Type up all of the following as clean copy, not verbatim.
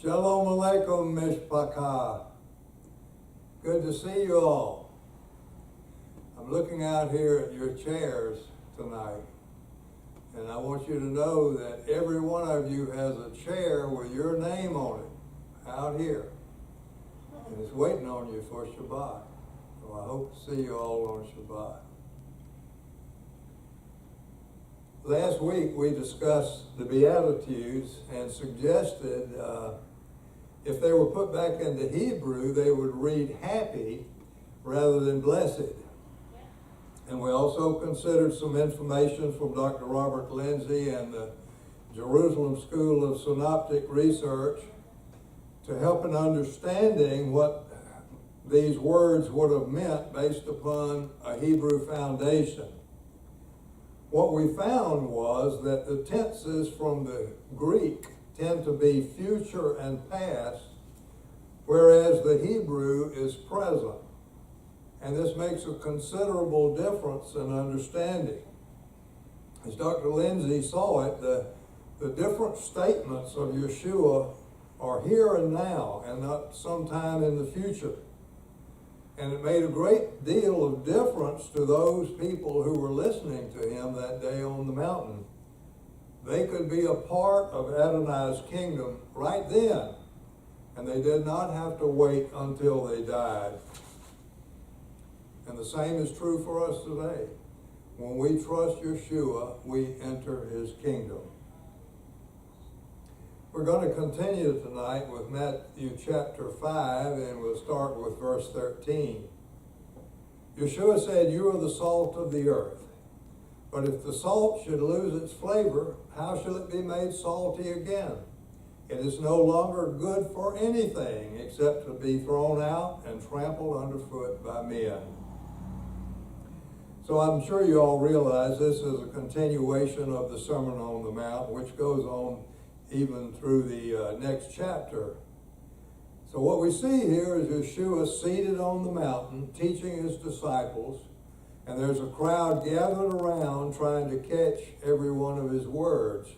Shalom Aleichem, Mishpachah. Good to see you all. I'm looking out here at your chairs tonight, and I want you to know that every one of you has a chair with your name on it out here, and it's waiting on you for Shabbat. So I hope to see you all on Shabbat. Last week we discussed the Beatitudes and suggested if they were put back into Hebrew, they would read happy rather than blessed. And we also considered some information from Dr. Robert Lindsay and the Jerusalem School of Synoptic Research to help in understanding what these words would have meant based upon a Hebrew foundation. What we found was that the tenses from the Greek tend to be future and past, whereas the Hebrew is present. And this makes a considerable difference in understanding. As Dr. Lindsay saw it, the different statements of Yeshua are here and now and not sometime in the future. And it made a great deal of difference to those people who were listening to him that day on the mountain. They could be a part of Adonai's kingdom right then, and they did not have to wait until they died. And the same is true for us today. When we trust Yeshua, we enter his kingdom. We're going to continue tonight with Matthew chapter 5, and we'll start with verse 13. Yeshua said, "You are the salt of the earth. But if the salt should lose its flavor, how shall it be made salty again? It is no longer good for anything except to be thrown out and trampled underfoot by men." So I'm sure you all realize this is a continuation of the Sermon on the Mount, which goes on even through the next chapter. So what we see here is Yeshua seated on the mountain, teaching his disciples, and there's a crowd gathered around trying to catch every one of his words.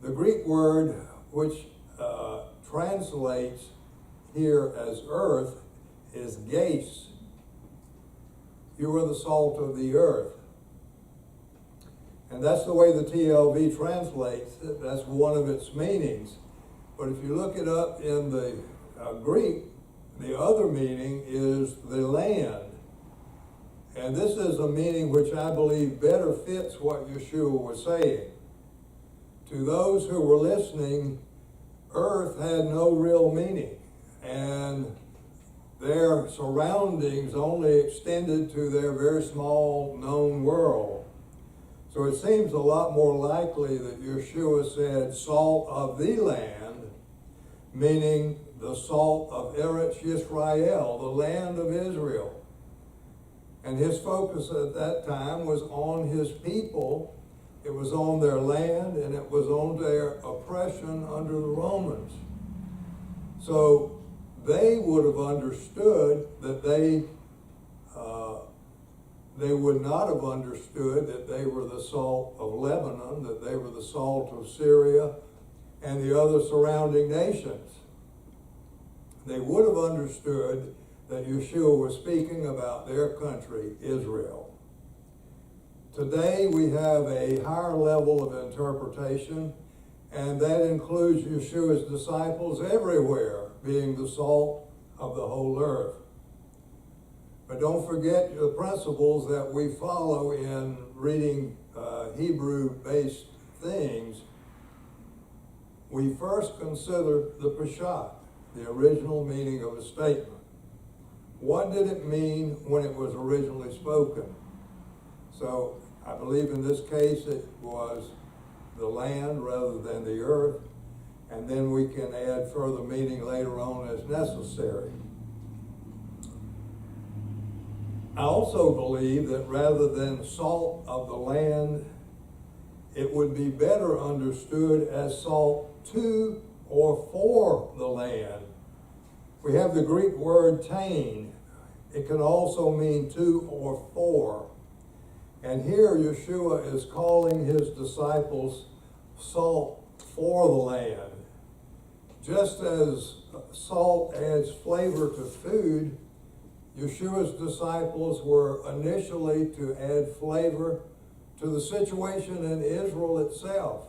The Greek word which translates here as earth is ges. You are the salt of the earth. And that's the way the TLV translates it. That's one of its meanings. But if you look it up in the Greek, the other meaning is the land. And this is a meaning which I believe better fits what Yeshua was saying. To those who were listening, earth had no real meaning, and their surroundings only extended to their very small known world. So it seems a lot more likely that Yeshua said salt of the land, meaning the salt of Eretz Yisrael, the land of Israel. And his focus at that time was on his people. It was on their land, and it was on their oppression under the Romans. So they would have understood that they would not have understood that they were the salt of Lebanon, that they were the salt of Syria and the other surrounding nations. They would have understood that Yeshua was speaking about their country, Israel. Today we have a higher level of interpretation, and that includes Yeshua's disciples everywhere being the salt of the whole earth. But don't forget the principles that we follow in reading Hebrew-based things. We first consider the Peshat, the original meaning of a statement. What did it mean when it was originally spoken? So I believe in this case it was the land rather than the earth, and then we can add further meaning later on as necessary. I also believe that rather than salt of the land, it would be better understood as salt to or for the land. We have the Greek word tain. It can also mean to or for. And here Yeshua is calling his disciples salt for the land. just as salt adds flavor to food, Yeshua's disciples were initially to add flavor to the situation in Israel itself.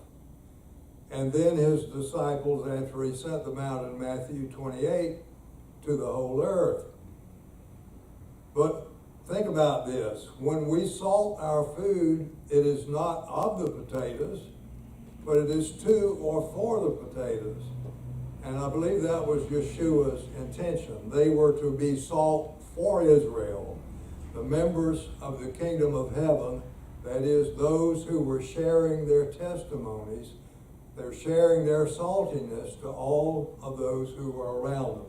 And then his disciples, after he sent them out in Matthew 28, to the whole earth. But think about this. When we salt our food, it is not of the potatoes, but it is to or for the potatoes. And I believe that was Yeshua's intention. They were to be salt for Israel, the members of the kingdom of heaven, that is, those who were sharing their testimonies. They're sharing their saltiness to all of those who were around them.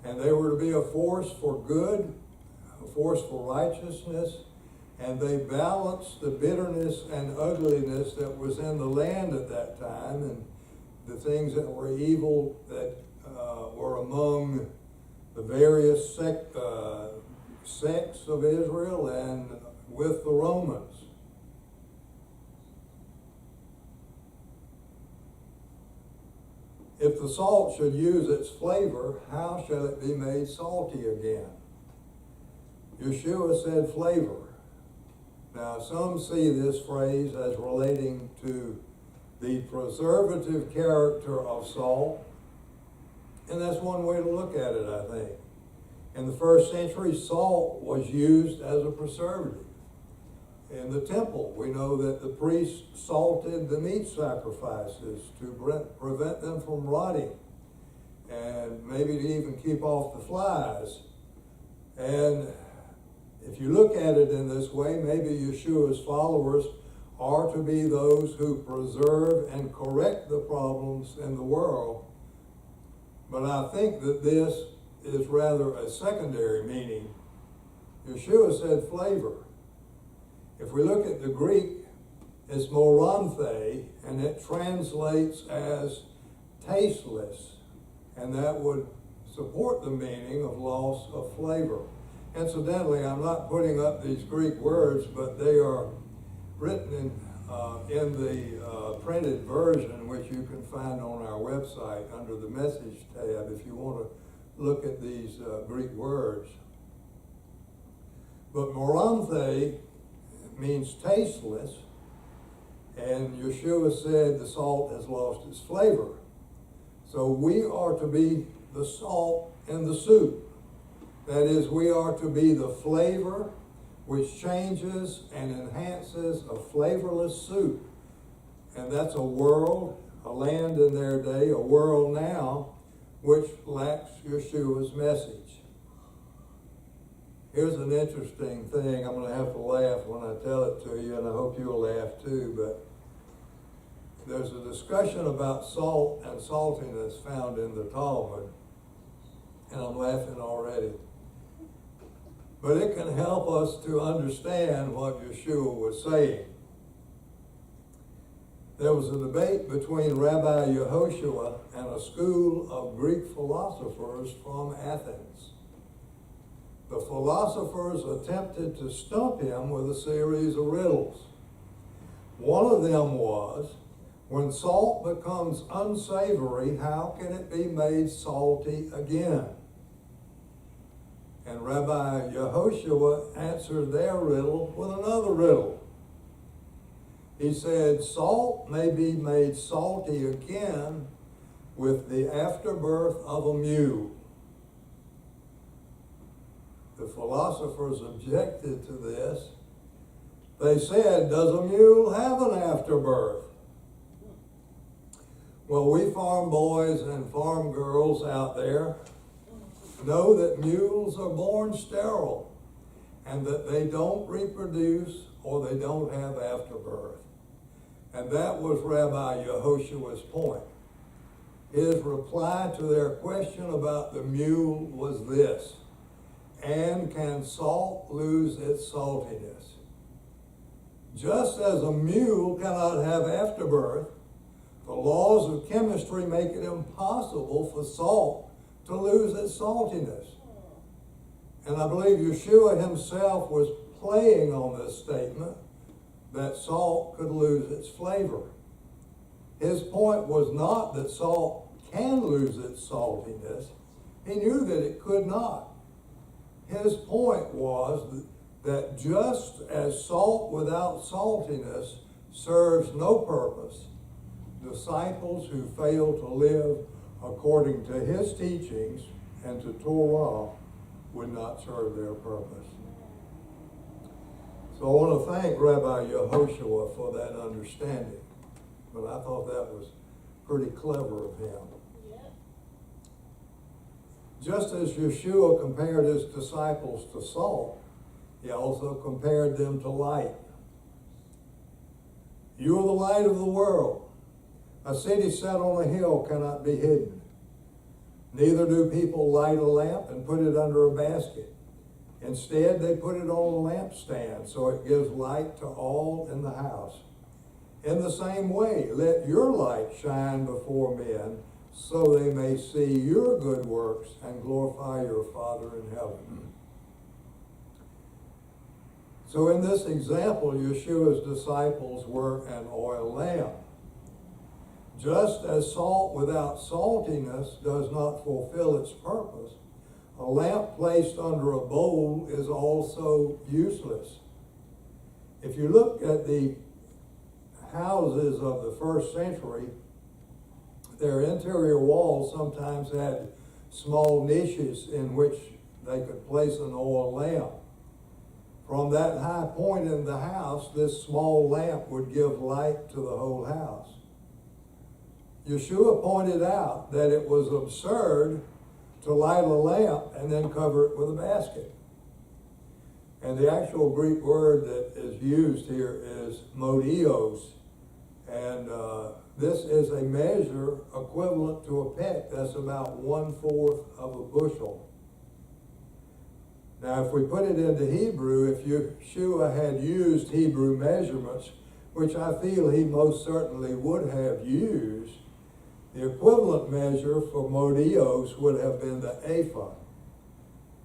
And they were to be a force for good, a force for righteousness, and they balanced the bitterness and ugliness that was in the land at that time, and the things that were evil that were among the various sects of Israel and with the Romans. If the salt should use its flavor, how shall it be made salty again? Yeshua said flavor. Now, some see this phrase as relating to the preservative character of salt, and that's one way to look at it, I think. In the first century, salt was used as a preservative. In the temple, we know that the priests salted the meat sacrifices to prevent them from rotting, and maybe to even keep off the flies. And if you look at it in this way, maybe Yeshua's followers are to be those who preserve and correct the problems in the world. But I think that this is rather a secondary meaning. Yeshua said flavor. If we look at the Greek, it's moranthe, and it translates as tasteless, and that would support the meaning of loss of flavor. Incidentally, I'm not putting up these Greek words, but they are written in the printed version, which you can find on our website under the message tab if you want to look at these Greek words. But moranthe means tasteless, and Yeshua said the salt has lost its flavor. So we are to be the salt in the soup. That is, we are to be the flavor which changes and enhances a flavorless soup. And that's a world, a land in their day, a world now, which lacks Yeshua's message. Here's an interesting thing. I'm going to have to laugh when I tell it to you, and I hope you'll laugh too, but there's a discussion about salt and saltiness found in the Talmud, and I'm laughing already. But it can help us to understand what Yeshua was saying. There was a debate between Rabbi Yehoshua and a school of Greek philosophers from Athens. The philosophers attempted to stump him with a series of riddles. One of them was, when salt becomes unsavory, how can it be made salty again? And Rabbi Yehoshua answered their riddle with another riddle. He said, salt may be made salty again with the afterbirth of a mule. The philosophers objected to this. They said, does a mule have an afterbirth? Well, we farm boys and farm girls out there know that mules are born sterile and that they don't reproduce or they don't have afterbirth. And that was Rabbi Yehoshua's point. His reply to their question about the mule was this: and can salt lose its saltiness? Just as a mule cannot have afterbirth, the laws of chemistry make it impossible for salt to lose its saltiness. And I believe Yeshua himself was playing on this statement that salt could lose its flavor. His point was not that salt can lose its saltiness. He knew that it could not. His point was that just as salt without saltiness serves no purpose, disciples who fail to live according to his teachings and to Torah would not serve their purpose. So I want to thank Rabbi Yehoshua for that understanding. But I thought that was pretty clever of him. Just as Yeshua compared his disciples to salt, he also compared them to light. You are the light of the world. A city set on a hill cannot be hidden. Neither do people light a lamp and put it under a basket. Instead, they put it on a lampstand so it gives light to all in the house. In the same way, let your light shine before men so they may see your good works and glorify your Father in heaven. So in this example, Yeshua's disciples were an oil lamp. Just as salt without saltiness does not fulfill its purpose, a lamp placed under a bowl is also useless. If you look at the houses of the first century, their interior walls sometimes had small niches in which they could place an oil lamp. From that high point in the house, this small lamp would give light to the whole house. Yeshua pointed out that it was absurd to light a lamp and then cover it with a basket. And the actual Greek word that is used here is modios. And this is a measure equivalent to a peck. That's about 1/4 of a bushel. Now, if we put it into Hebrew, if Yeshua had used Hebrew measurements, which I feel he most certainly would have used, the equivalent measure for modios would have been the ephah.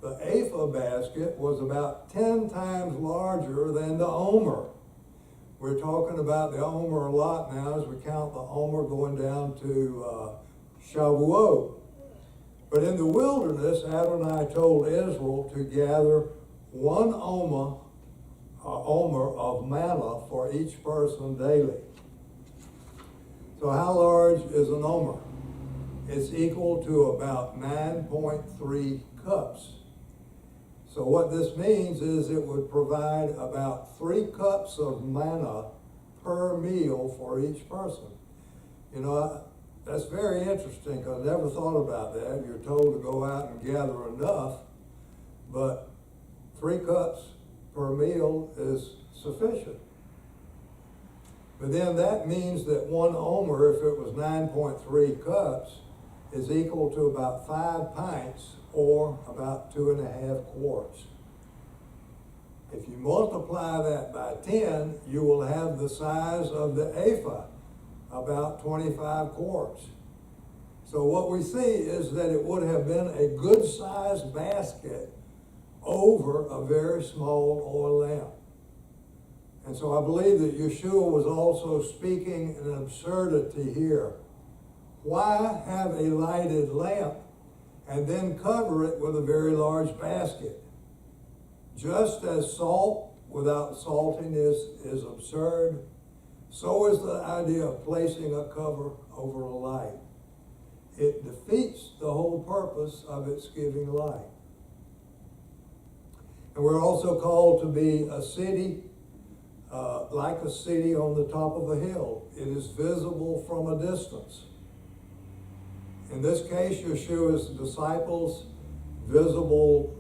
The ephah basket was about 10 times larger than the omer. We're talking about the omer a lot now as we count the omer going down to Shavuot. But in the wilderness, Adonai told Israel to gather 1 omer of manna for each person daily. So how large is an omer? It's equal to about 9.3 cups. So what this means is it would provide about 3 cups of manna per meal for each person. You know, that's very interesting because I never thought about that. You're told to go out and gather enough, but 3 cups per meal is sufficient. But then that means that 1 omer, if it was 9.3 cups, is equal to about 5 pints or about 2.5 quarts. If you multiply that by 10, you will have the size of the ephah, about 25 quarts. So what we see is that it would have been a good-sized basket over a very small oil lamp. And so I believe that Yeshua was also speaking an absurdity here. Why have a lighted lamp and then cover it with a very large basket? Just as salt without saltiness is absurd, so is the idea of placing a cover over a light. It defeats the whole purpose of its giving light. And we're also called to be a city, like a city on the top of a hill. It is visible from a distance. In this case, Yeshua's disciples, visible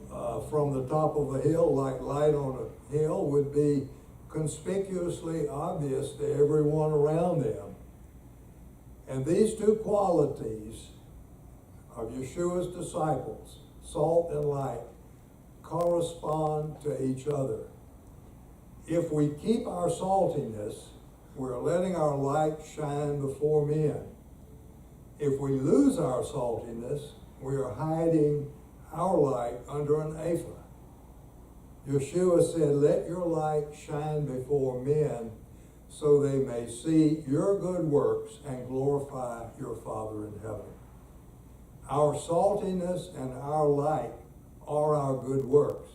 from the top of a hill, like light on a hill, would be conspicuously obvious to everyone around them. And these two qualities of Yeshua's disciples, salt and light, correspond to each other. If we keep our saltiness, we're letting our light shine before men. If we lose our saltiness, we are hiding our light under an ephah. Yeshua said, let your light shine before men so they may see your good works and glorify your Father in heaven. Our saltiness and our light are our good works.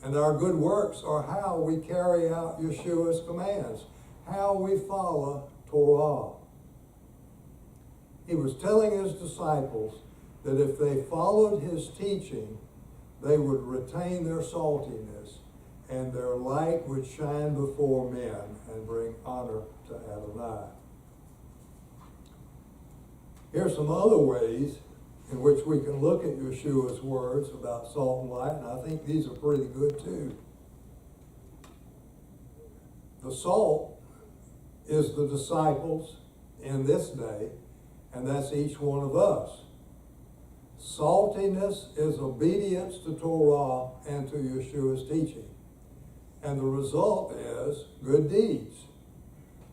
And our good works are how we carry out Yeshua's commands, how we follow Torah. He was telling his disciples that if they followed his teaching, they would retain their saltiness, and their light would shine before men and bring honor to Adonai. Here's some other ways in which we can look at Yeshua's words about salt and light, and I think these are pretty good too. The salt is the disciples in this day, and that's each one of us. Saltiness is obedience to Torah and to Yeshua's teaching. And the result is good deeds.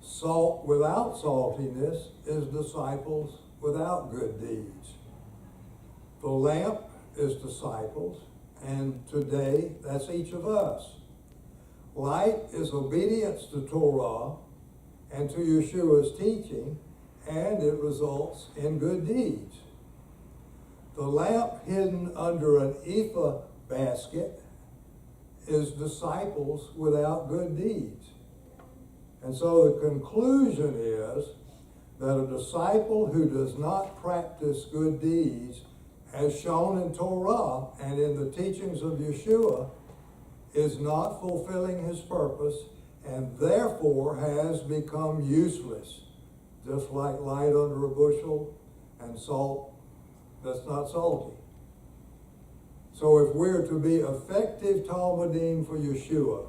Salt without saltiness is disciples without good deeds. The lamp is disciples, and today that's each of us. Light is obedience to Torah and to Yeshua's teaching, and it results in good deeds. The lamp hidden under an ephah basket is disciples without good deeds. And so the conclusion is that a disciple who does not practice good deeds, as shown in Torah and in the teachings of Yeshua, is not fulfilling his purpose and therefore has become useless, just like light under a bushel and salt that's not salty. So if we're to be effective Talmudim for Yeshua,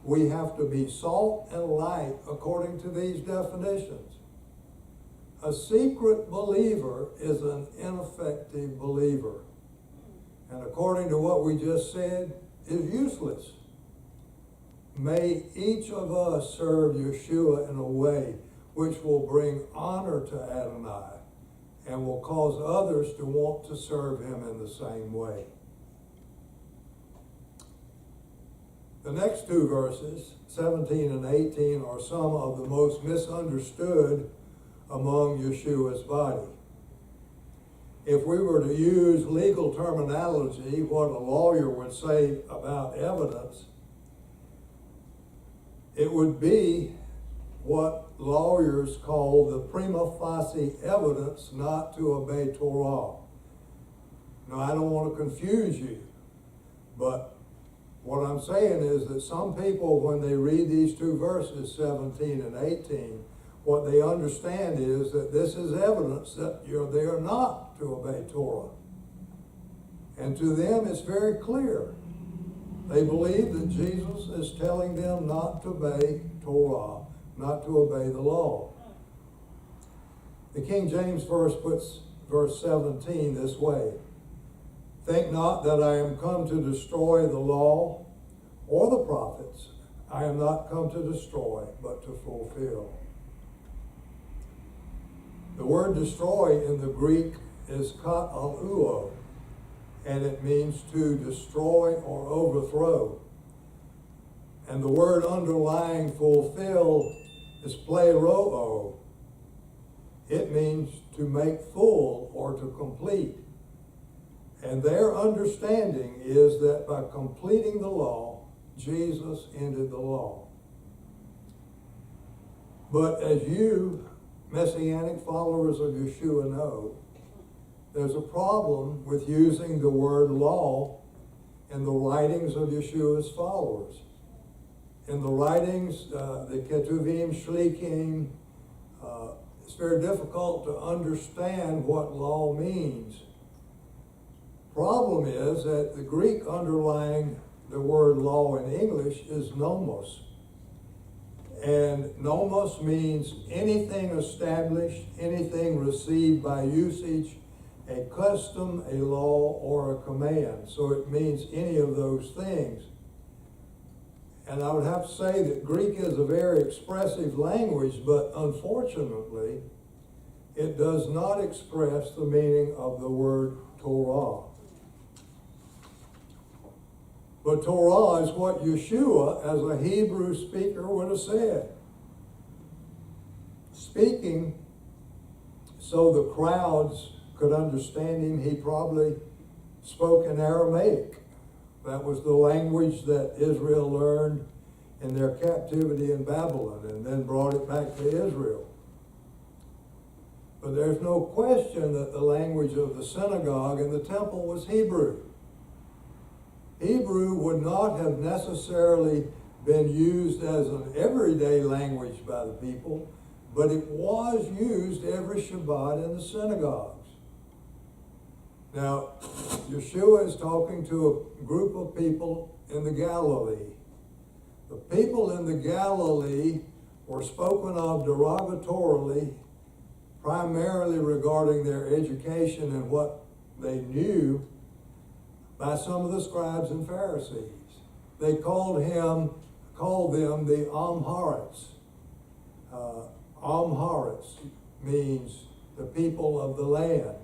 we have to be salt and light according to these definitions. A secret believer is an ineffective believer, and according to what we just said, is useless. May each of us serve Yeshua in a way which will bring honor to Adonai and will cause others to want to serve him in the same way. The next two verses, 17 and 18, are some of the most misunderstood among Yeshua's body. If we were to use legal terminology, what a lawyer would say about evidence, it would be what lawyers call the prima facie evidence not to obey Torah. Now, I don't want to confuse you, but what I'm saying is that some people, when they read these two verses, 17 and 18, what they understand is that this is evidence that they are not to obey Torah. And to them, it's very clear. They believe that Jesus is telling them not to obey Torah, not to obey the law. The King James verse puts verse 17 this way: "Think not that I am come to destroy the law or the prophets. I am not come to destroy, but to fulfill." The word destroy in the Greek is kataluo, and it means to destroy or overthrow. And the word underlying fulfill is pleroo. It means to make full or to complete. And their understanding is that by completing the law, Jesus ended the law. But as you Messianic followers of Yeshua know, there's a problem with using the word law in the writings of Yeshua's followers. In the writings, the Ketuvim, Shlikim, it's very difficult to understand what law means. Problem is that the Greek underlying the word law in English is nomos. And nomos means anything established, anything received by usage, a custom, a law, or a command. So it means any of those things. And I would have to say that Greek is a very expressive language, but unfortunately, it does not express the meaning of the word Torah. But Torah is what Yeshua, as a Hebrew speaker, would have said. Speaking so the crowds could understand him, he probably spoke in Aramaic. That was the language that Israel learned in their captivity in Babylon and then brought it back to Israel. But there's no question that the language of the synagogue and the temple was Hebrew. Hebrew would not have necessarily been used as an everyday language by the people, but it was used every Shabbat in the synagogues. Now, Yeshua is talking to a group of people in the Galilee. The people in the Galilee were spoken of derogatorily, primarily regarding their education and what they knew, by some of the scribes and Pharisees. They called them the Amharites. Amharites means the people of the land.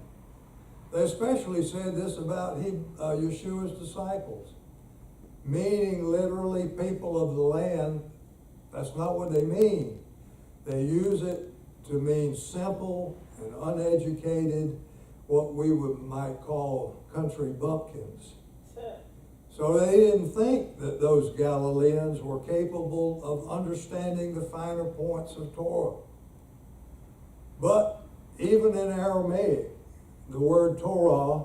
They especially said this about Yeshua's disciples, meaning literally people of the land. That's not what they mean. They use it to mean simple and uneducated, what we might call country bumpkins. So they didn't think that those Galileans were capable of understanding the finer points of Torah. But even in Aramaic, the word Torah,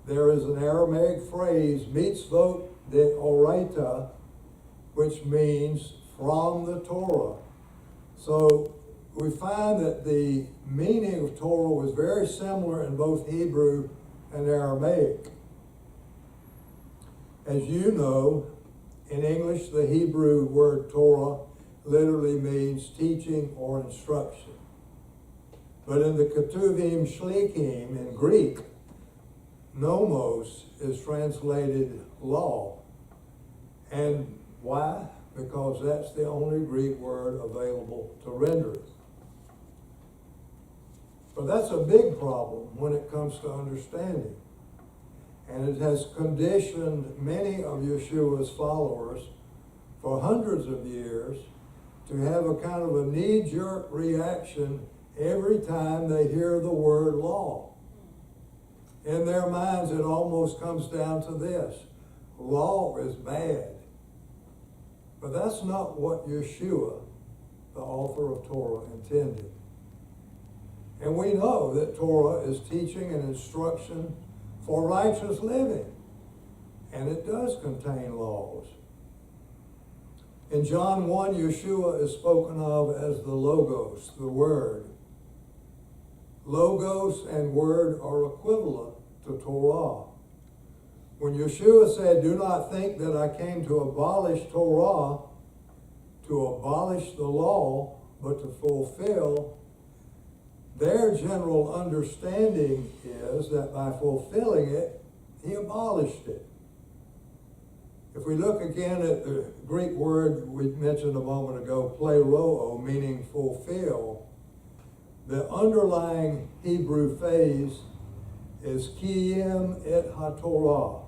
there is an Aramaic phrase, mitzvot de oraita, which means from the Torah. So we find that the meaning of Torah was very similar in both Hebrew and Aramaic. As you know, in English, the Hebrew word Torah literally means teaching or instruction. But in the Ketuvim Shlikim in Greek, nomos is translated law. And why? Because that's the only Greek word available to render it. But that's a big problem when it comes to understanding. And it has conditioned many of Yeshua's followers for hundreds of years to have a kind of a knee-jerk reaction every time they hear the word law. In their minds, it almost comes down to this: law is bad. But that's not what Yeshua, the author of Torah, intended. And we know that Torah is teaching and instruction for righteous living. And it does contain laws. In John 1, Yeshua is spoken of as the Logos, the Word. Logos and Word are equivalent to Torah. When Yeshua said, "Do not think that I came to abolish Torah, to abolish the law, but to fulfill," their general understanding is that by fulfilling it, he abolished it. If we look again at the Greek word we mentioned a moment ago, pleroo, meaning fulfill, the underlying Hebrew phrase is kiyim et haTorah,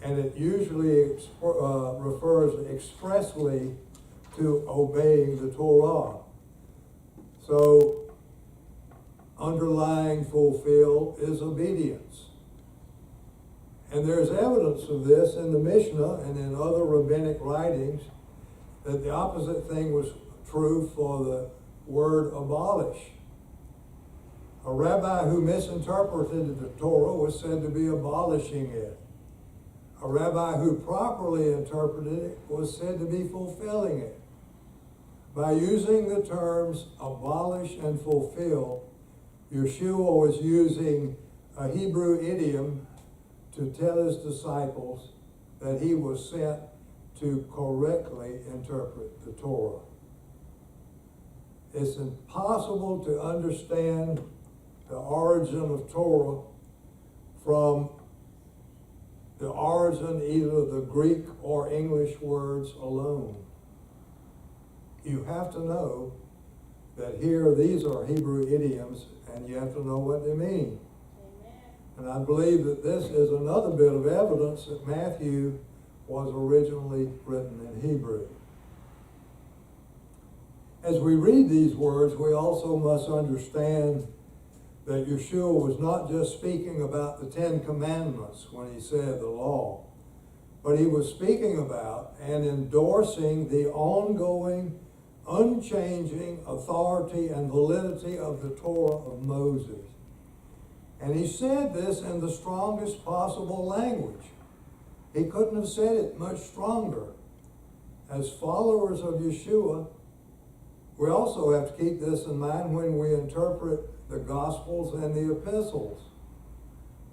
and it usually refers expressly to obeying the Torah. So, underlying fulfill is obedience. And there's evidence of this in the Mishnah and in other rabbinic writings that the opposite thing was true for the word abolish. A rabbi who misinterpreted the Torah was said to be abolishing it. A rabbi who properly interpreted it was said to be fulfilling it. By using the terms abolish and fulfill, Yeshua was using a Hebrew idiom to tell his disciples that he was sent to correctly interpret the Torah. It's impossible to understand the origin of Torah from the origin either of the Greek or English words alone. You have to know that here these are Hebrew idioms, and you have to know what they mean. Amen. And I believe that this is another bit of evidence that Matthew was originally written in Hebrew. As we read these words, we also must understand that Yeshua was not just speaking about the Ten Commandments when he said the law, but he was speaking about and endorsing the ongoing, unchanging authority and validity of the Torah of Moses. And he said this in the strongest possible language. He couldn't have said it much stronger. As followers of Yeshua, we also have to keep this in mind when we interpret the Gospels and the Epistles.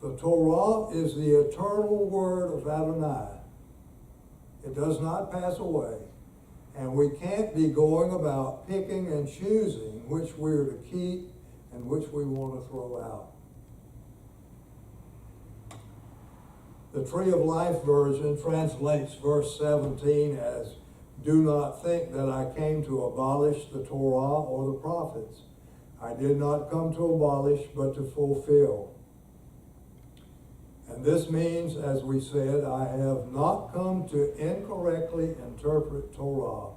The Torah is the eternal word of Adonai. It does not pass away. And we can't be going about picking and choosing which we're to keep and which we want to throw out. The Tree of Life version translates verse 17 as, "Do not think that I came to abolish the Torah or the prophets. I did not come to abolish, but to fulfill." And this means, as we said, I have not come to incorrectly interpret Torah,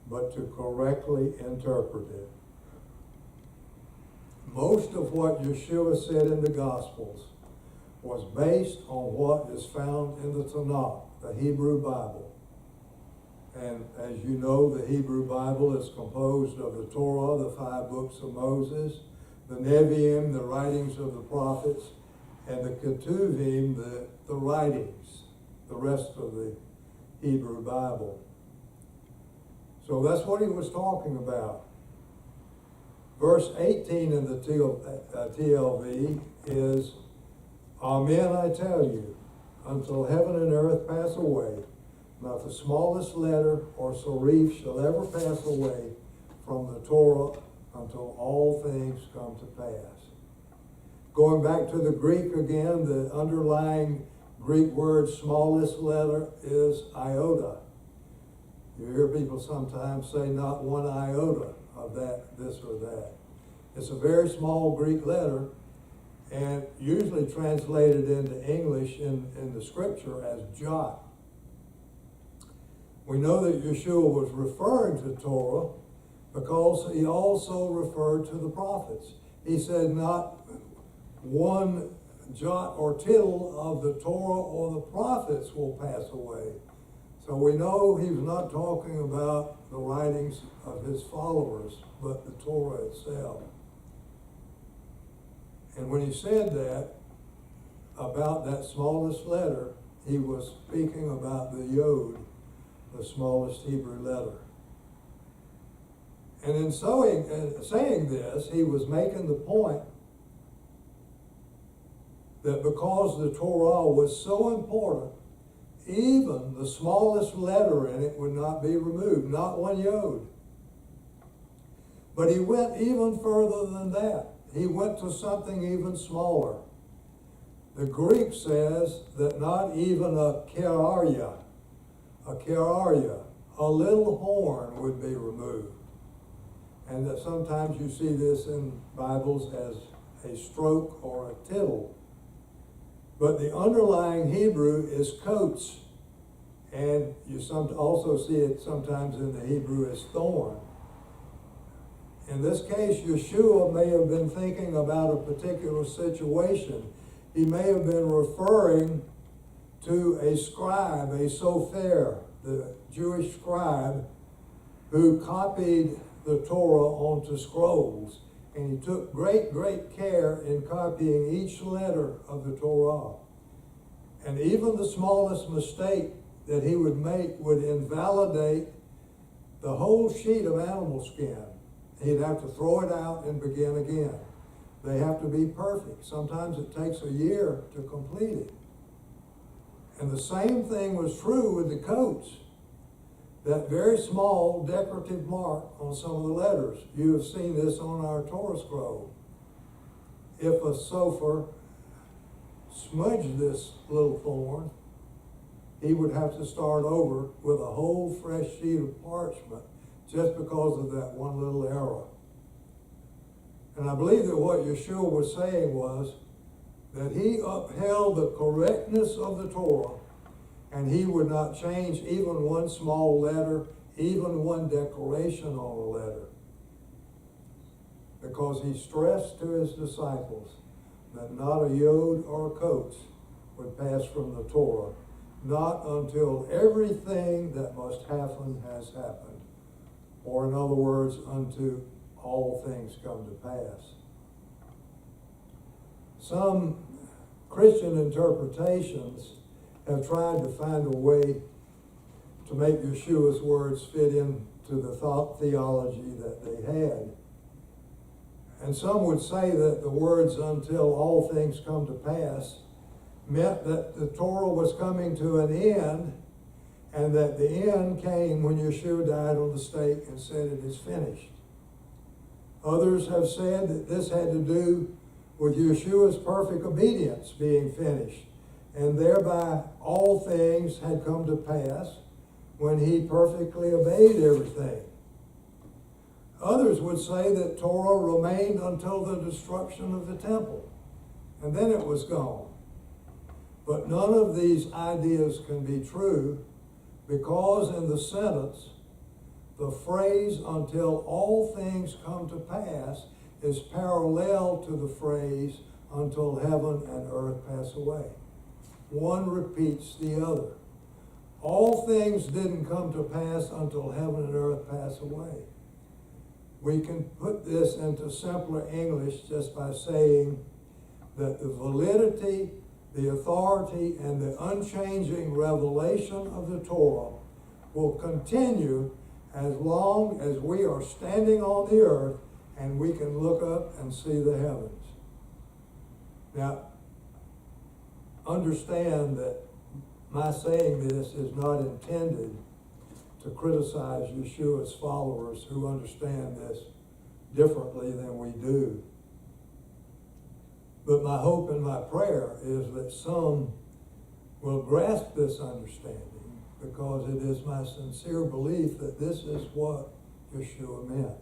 but to correctly interpret it. Most of what Yeshua said in the Gospels was based on what is found in the Tanakh, the Hebrew Bible. And as you know, the Hebrew Bible is composed of the Torah, the 5 books of Moses, the Nevi'im, the writings of the prophets, and the Ketuvim, the writings, the rest of the Hebrew Bible. So that's what he was talking about. Verse 18 in the TLV is, "Amen, I tell you, until heaven and earth pass away, not the smallest letter or serif shall ever pass away from the Torah until all things come to pass." Going back to the Greek again, the underlying Greek word smallest letter is iota. You hear people sometimes say not one iota of that, this or that. It's a very small Greek letter, and usually translated into English in the scripture as jot. We know that Yeshua was referring to Torah because he also referred to the prophets. He said not one jot or tittle of the Torah or the prophets will pass away. So we know he was not talking about the writings of his followers, but the Torah itself. And when he said that, about that smallest letter, he was speaking about the Yod, the smallest Hebrew letter. And in saying this, he was making the point that because the Torah was so important, even the smallest letter in it would not be removed, not one yod. But he went even further than that. He went to something even smaller. The Greek says that not even a keraria, a little horn would be removed. And that sometimes you see this in Bibles as a stroke or a tittle. But the underlying Hebrew is coats, and you also see it sometimes in the Hebrew as thorn. In this case, Yeshua may have been thinking about a particular situation. He may have been referring to a scribe, a sofer, the Jewish scribe, who copied the Torah onto scrolls. And he took great care in copying each letter of the Torah. And even the smallest mistake that he would make would invalidate the whole sheet of animal skin. He'd have to throw it out and begin again. They have to be perfect. Sometimes it takes a year to complete it. And the same thing was true with the coats. That very small decorative mark on some of the letters. You have seen this on our Torah scroll. If a sofer smudged this little thorn, he would have to start over with a whole fresh sheet of parchment just because of that one little error. And I believe that what Yeshua was saying was that he upheld the correctness of the Torah, and he would not change even one small letter, even one declaration on a letter. Because he stressed to his disciples that not a yod or a kotes would pass from the Torah, not until everything that must happen has happened, or in other words, unto all things come to pass. Some Christian interpretations have tried to find a way to make Yeshua's words fit into the thought theology that they had. And some would say that the words "until all things come to pass" meant that the Torah was coming to an end, and that the end came when Yeshua died on the stake and said, "It is finished." Others have said that this had to do with Yeshua's perfect obedience being finished, and thereby all things had come to pass when he perfectly obeyed everything. Others would say that Torah remained until the destruction of the temple, and then it was gone. But none of these ideas can be true, because in the sentence, the phrase "until all things come to pass" is parallel to the phrase "until heaven and earth pass away." One repeats the other. All things didn't come to pass until heaven and earth pass away. We can put this into simpler English just by saying that the validity, the authority, and the unchanging revelation of the Torah will continue as long as we are standing on the earth and we can look up and see the heavens. Now, understand that my saying this is not intended to criticize Yeshua's followers who understand this differently than we do. But my hope and my prayer is that some will grasp this understanding, because it is my sincere belief that this is what Yeshua meant.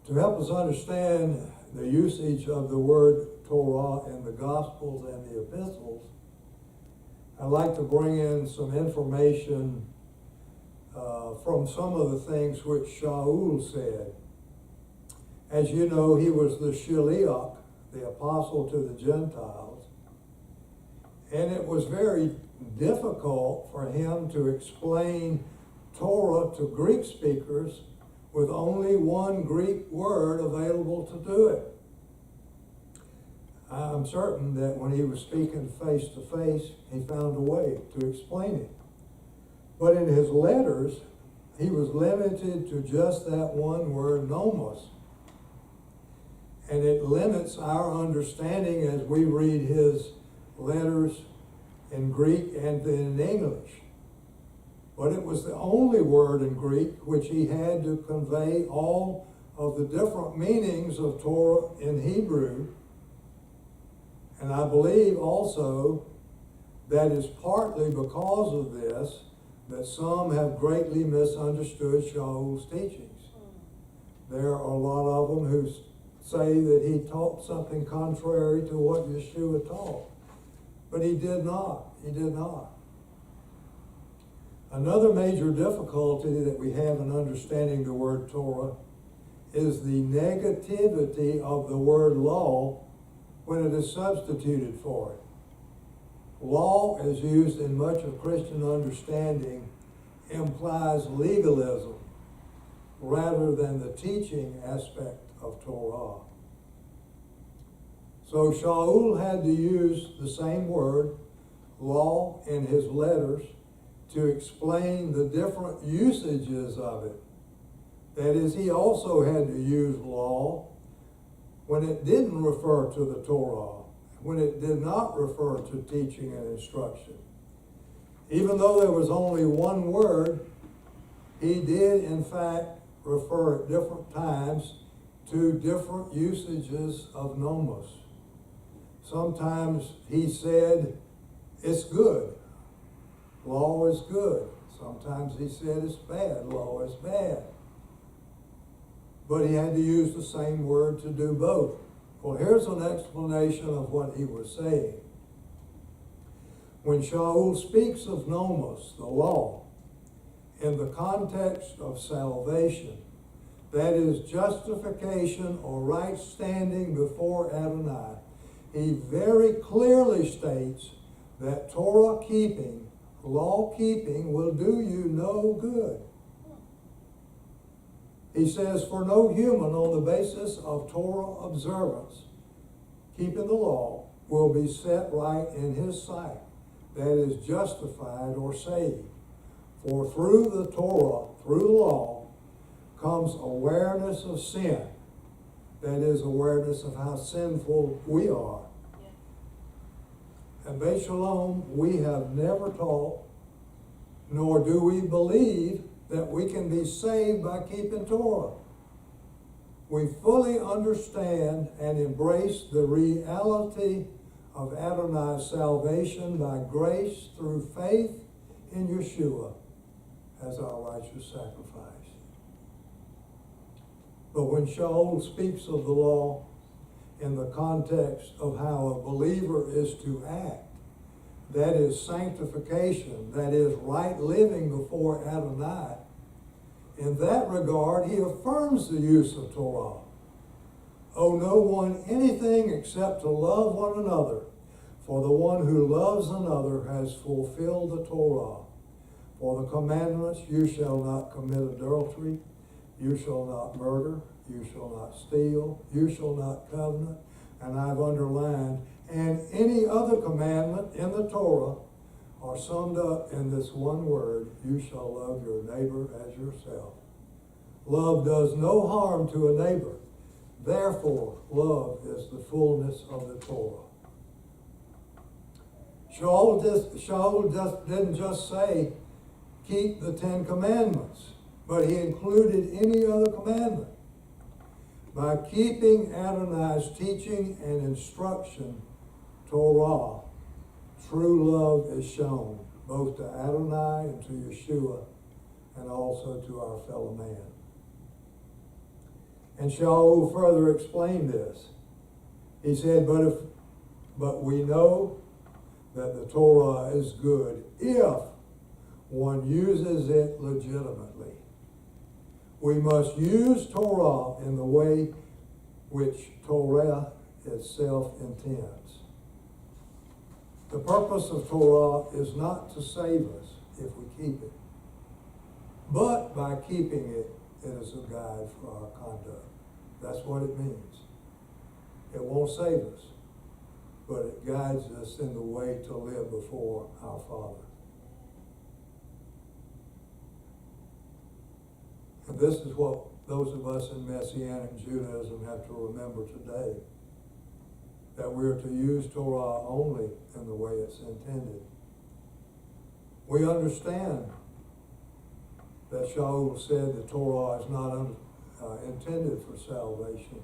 To help us understand the usage of the word Torah in the Gospels and the Epistles, I'd like to bring in some information from some of the things which Shaul said. As you know, he was the Shiliach, the apostle to the Gentiles, and it was very difficult for him to explain Torah to Greek speakers with only one Greek word available to do it. I'm certain that when he was speaking face to face, he found a way to explain it. But in his letters, he was limited to just that one word, nomos. And it limits our understanding as we read his letters in Greek and in English. But it was the only word in Greek which he had to convey all of the different meanings of Torah in Hebrew. And I believe also that is partly because of this that some have greatly misunderstood Shaul's teachings. There are a lot of them who say that he taught something contrary to what Yeshua taught. But he did not. He did not. Another major difficulty that we have in understanding the word Torah is the negativity of the word law when it is substituted for it. Law, as used in much of Christian understanding, implies legalism rather than the teaching aspect of Torah. So Shaul had to use the same word, law, in his letters to explain the different usages of it. That is, he also had to use law when it didn't refer to the Torah, when it did not refer to teaching and instruction. Even though there was only one word, he did in fact refer at different times to different usages of nomos. Sometimes he said, it's good. Law is good. Sometimes he said it's bad. Law is bad. But he had to use the same word to do both, Well, here's an explanation of what he was saying. When Shaul speaks of nomos, the law, in the context of salvation, that is justification or right standing before Adonai, he very clearly states that Torah keeping, law keeping, will do you no good. He says, for no human on the basis of Torah observance, keeping the law, will be set right in his sight, that is justified or saved. For through the Torah, through the law, comes awareness of sin. That is awareness of how sinful we are. At Beit Shalom, we have never taught, nor do we believe, that we can be saved by keeping Torah. We fully understand and embrace the reality of Adonai's salvation by grace through faith in Yeshua as our righteous sacrifice. But when Shaul speaks of the law in the context of how a believer is to act, that is sanctification, that is right living before Adonai, in that regard, he affirms the use of Torah. Owe no one anything except to love one another, for the one who loves another has fulfilled the Torah. For the commandments, you shall not commit adultery, you shall not murder, you shall not steal, you shall not covet, and I've underlined, and any other commandment in the Torah are summed up in this one word, you shall love your neighbor as yourself. Love does no harm to a neighbor. Therefore, love is the fullness of the Torah. Shaul didn't just say, keep the 10 Commandments, but he included any other commandment. By keeping Adonai's teaching and instruction, Torah, true love is shown, both to Adonai and to Yeshua, and also to our fellow man. And Shaul further explained this. He said, but we know that the Torah is good if one uses it legitimately. We must use Torah in the way which Torah itself intends. The purpose of Torah is not to save us if we keep it, but by keeping it, it is a guide for our conduct. That's what it means. It won't save us, but it guides us in the way to live before our Father. And this is what those of us in Messianic Judaism have to remember today, that we are to use Torah only in the way it's intended. We understand that Shaul said the Torah is not intended for salvation,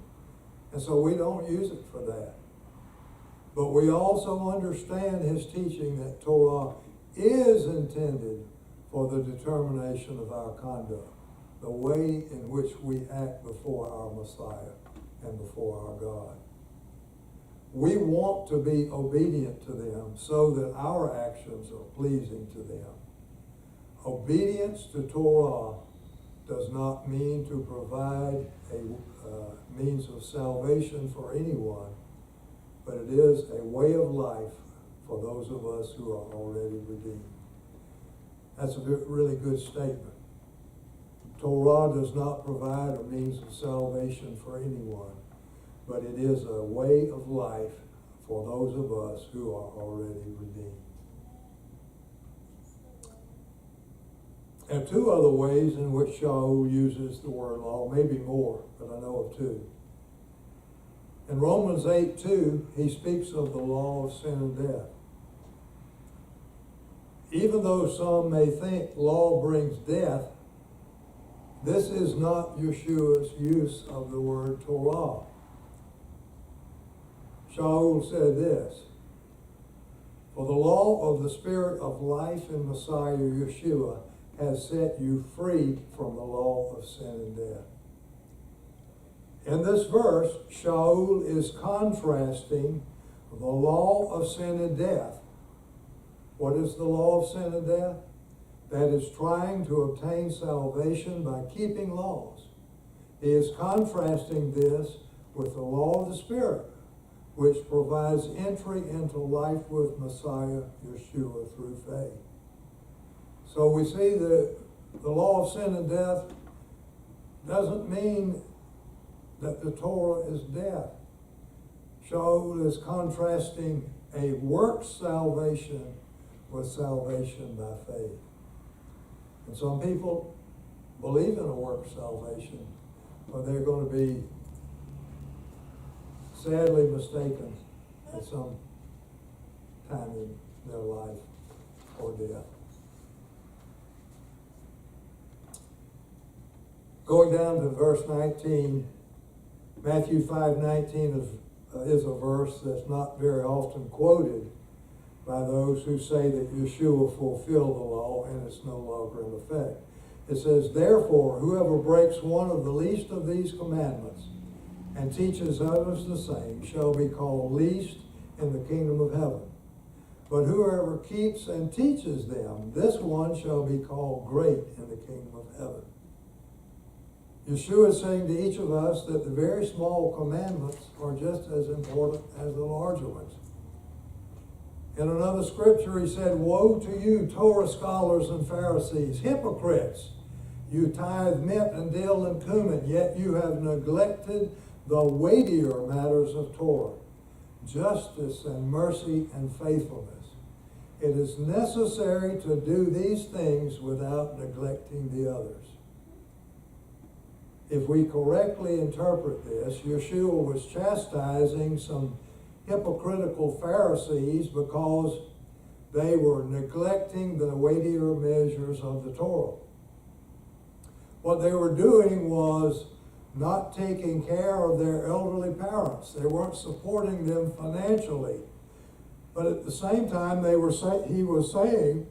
and so we don't use it for that. But we also understand his teaching that Torah is intended for the determination of our conduct, the way in which we act before our Messiah and before our God. We want to be obedient to them so that our actions are pleasing to them. Obedience to Torah does not mean to provide a means of salvation for anyone, but it is a way of life for those of us who are already redeemed. That's a really good statement. Torah does not provide a means of salvation for anyone, but it is a way of life for those of us who are already redeemed. And two other ways in which Shaul uses the word law, maybe more, but I know of two. In Romans 8:2, he speaks of the law of sin and death. Even though some may think law brings death, this is not Yeshua's use of the word Torah. Shaul said this, for the law of the Spirit of life in Messiah Yeshua has set you free from the law of sin and death. In this verse, Shaul is contrasting the law of sin and death. What is the law of sin and death? That is trying to obtain salvation by keeping laws. He is contrasting this with the law of the Spirit, which provides entry into life with Messiah Yeshua through faith. So we see that the law of sin and death doesn't mean that the Torah is death. Shaul is contrasting a works salvation with salvation by faith. And some people believe in a works salvation, but they're going to be sadly mistaken at some time in their life or death. Going down to verse 19, Matthew 5:19 is a verse that's not very often quoted by those who say that Yeshua fulfilled the law and it's no longer in effect. It says, "Therefore, whoever breaks one of the least of these commandments and teaches others the same shall be called least in the kingdom of heaven. But whoever keeps and teaches them, this one shall be called great in the kingdom of heaven." Yeshua is saying to each of us that the very small commandments are just as important as the larger ones. In another scripture, he said, "Woe to you, Torah scholars and Pharisees, hypocrites! You tithe mint and dill and cumin, yet you have neglected the weightier matters of Torah, justice and mercy and faithfulness. It is necessary to do these things without neglecting the others." If we correctly interpret this, Yeshua was chastising some hypocritical Pharisees because they were neglecting the weightier measures of the Torah. What they were doing was not taking care of their elderly parents. They weren't supporting them financially. But at the same time, he was saying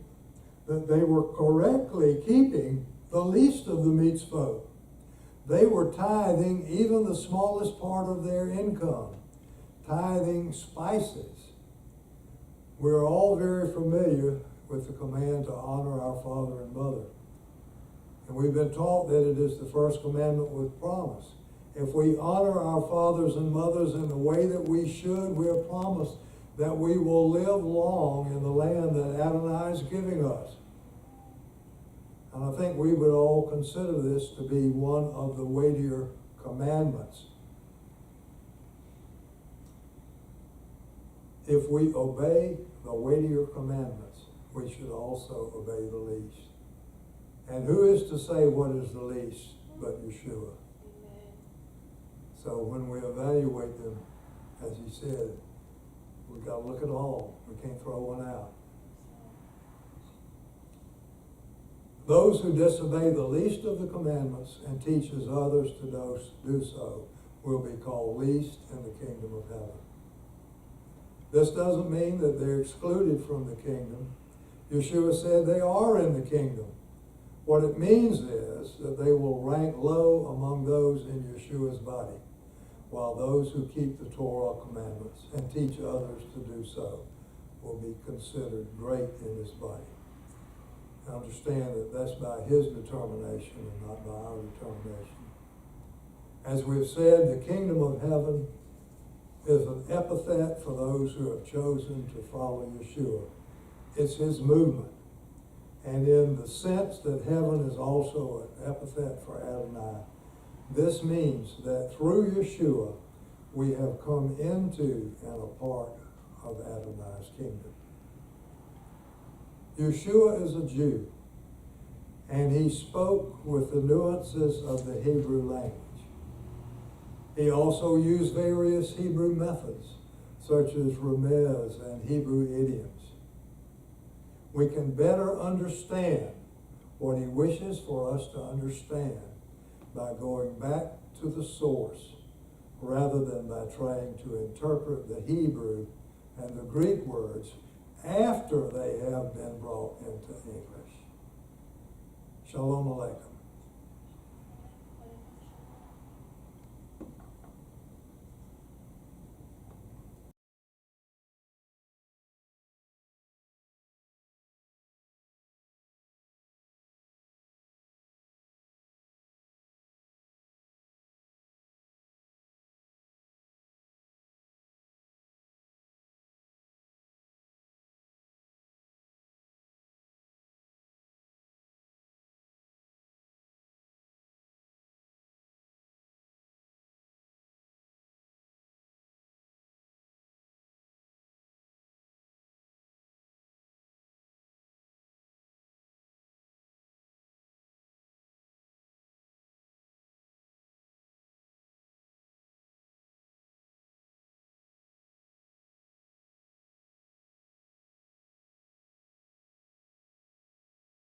that they were correctly keeping the least of the mitzvot. They were tithing even the smallest part of their income, tithing spices. We're all very familiar with the command to honor our father and mother. And we've been taught that it is the first commandment with promise. If we honor our fathers and mothers in the way that we should, we are promised that we will live long in the land that Adonai is giving us. And I think we would all consider this to be one of the weightier commandments. If we obey the weightier commandments, we should also obey the least. And who is to say what is the least but Yeshua? Amen. So when we evaluate them, as he said, we've got to look at all. We can't throw one out. Those who disobey the least of the commandments and teaches others to do so will be called least in the kingdom of heaven. This doesn't mean that they're excluded from the kingdom. Yeshua said they are in the kingdom. What it means is that they will rank low among those in Yeshua's body, while those who keep the Torah commandments and teach others to do so will be considered great in his body. Understand that that's by his determination and not by our determination. As we've said, the kingdom of heaven is an epithet for those who have chosen to follow Yeshua. It's his movement. And in the sense that heaven is also an epithet for Adonai, this means that through Yeshua, we have come into and a part of Adonai's kingdom. Yeshua is a Jew, and he spoke with the nuances of the Hebrew language. He also used various Hebrew methods, such as remez and Hebrew idioms. We can better understand what he wishes for us to understand by going back to the source, rather than by trying to interpret the Hebrew and the Greek words after they have been brought into English. Shalom Aleichem.